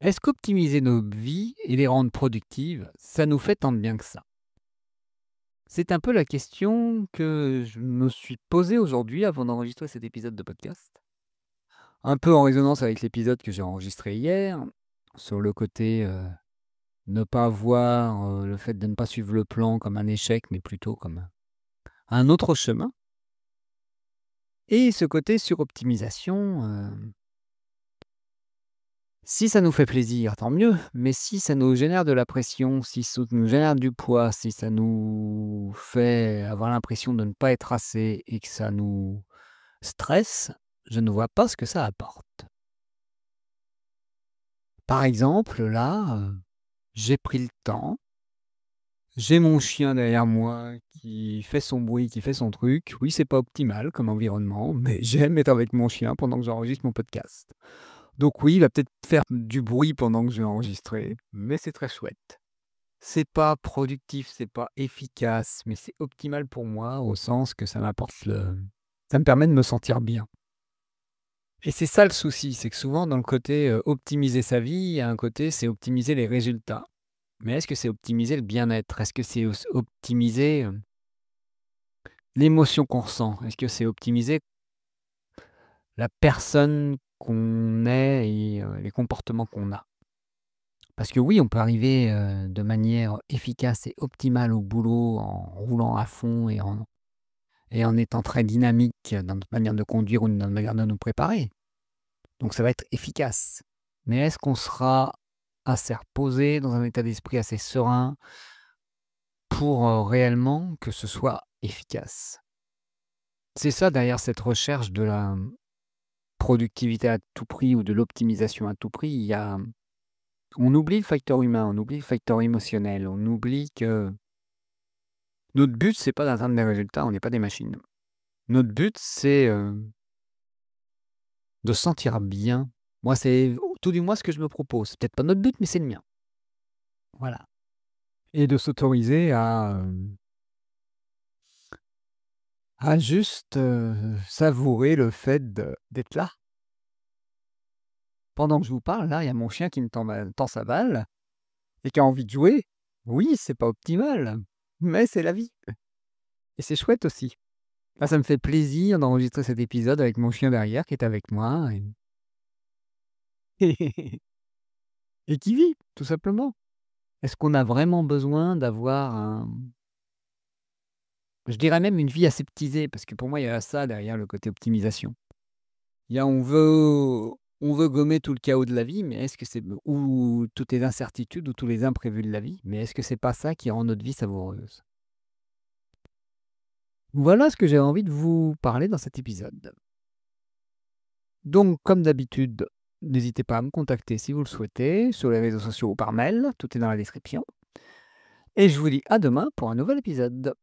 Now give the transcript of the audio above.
Est-ce qu'optimiser nos vies et les rendre productives, ça nous fait tant de bien que ça? C'est un peu la question que je me suis posée aujourd'hui avant d'enregistrer cet épisode de podcast. Un peu en résonance avec l'épisode que j'ai enregistré hier, sur le côté ne pas voir le fait de ne pas suivre le plan comme un échec, mais plutôt comme un autre chemin. Et ce côté suroptimisation, si ça nous fait plaisir, tant mieux, mais si ça nous génère de la pression, si ça nous génère du poids, si ça nous fait avoir l'impression de ne pas être assez et que ça nous stresse, je ne vois pas ce que ça apporte. Par exemple, là, j'ai pris le temps, j'ai mon chien derrière moi qui fait son bruit, qui fait son truc. Oui, c'est pas optimal comme environnement, mais j'aime être avec mon chien pendant que j'enregistre mon podcast. Donc oui, il va peut-être faire du bruit pendant que je vais enregistrer, mais c'est très chouette. C'est pas productif, c'est pas efficace, mais c'est optimal pour moi au sens que ça me permet de me sentir bien. Et c'est ça le souci, c'est que souvent dans le côté, optimiser sa vie, il y a un côté, c'est optimiser les résultats. Mais est-ce que c'est optimiser le bien-être? Est-ce que c'est optimiser, l'émotion qu'on ressent? Est-ce que c'est optimiser la personne qu'on est et les comportements qu'on a? Parce que oui, on peut arriver, de manière efficace et optimale au boulot en roulant à fond et en étant très dynamique dans notre manière de conduire ou dans notre manière de nous préparer. Donc ça va être efficace. Mais est-ce qu'on sera assez reposé, dans un état d'esprit assez serein pour, réellement que ce soit efficace? C'est ça derrière cette recherche de la, productivité à tout prix ou de l'optimisation à tout prix, on oublie le facteur humain, on oublie le facteur émotionnel, on oublie que notre but, c'est pas d'atteindre des résultats, on n'est pas des machines. Notre but, c'est, de se sentir bien. Moi, c'est tout du moins ce que je me propose. C'est peut-être pas notre but, mais c'est le mien. Voilà. Et de s'autoriser à juste, savourer le fait d'être là. Pendant que je vous parle, là, il y a mon chien qui me tend sa balle et qui a envie de jouer. Oui, c'est pas optimal, mais c'est la vie et c'est chouette aussi. Là, ça me fait plaisir d'enregistrer cet épisode avec mon chien derrière qui est avec moi et et qui vit, tout simplement. Est-ce qu'on a vraiment besoin d'avoir je dirais même une vie aseptisée? Parce que pour moi, il y a ça derrière le côté optimisation. Il y a on veut gommer tout le chaos de la vie, mais est-ce que c'est ou toutes les incertitudes ou tous les imprévus de la vie, mais est-ce que c'est pas ça qui rend notre vie savoureuse? Voilà ce que j'avais envie de vous parler dans cet épisode. Donc comme d'habitude, n'hésitez pas à me contacter si vous le souhaitez, sur les réseaux sociaux ou par mail, tout est dans la description et je vous dis à demain pour un nouvel épisode.